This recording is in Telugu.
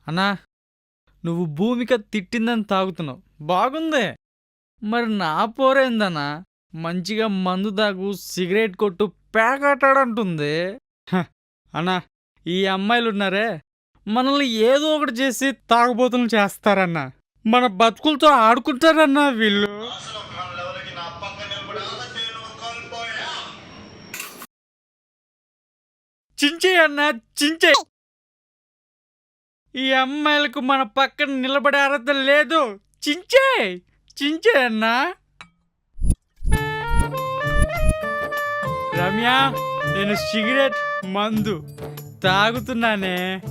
అన్నా, నువ్వు భూమిక తిట్టిందని తాగుతున్నావు బాగుందే. మరి నా పోరేందన్నా, మంచిగా మందు తాగు, సిగరెట్ కొట్టు, పేకాటాడంటుంది. హ, అన్నా, ఈ అమ్మాయిలున్నారే, మనల్ని ఏదో ఒకటి చేసి తాగుబోతులు చేస్తారన్నా. మన బతుకులతో ఆడుకుంటారన్నా వీళ్ళు. చించేయి అన్నా, చించేయి. ఈ అమ్మాయిలకు మన పక్కన నిలబడే అర్హత లేదు. చించేయి, చించేయి అన్నా. రమ్య, నేను సిగరెట్ మందు తాగుతున్నానే.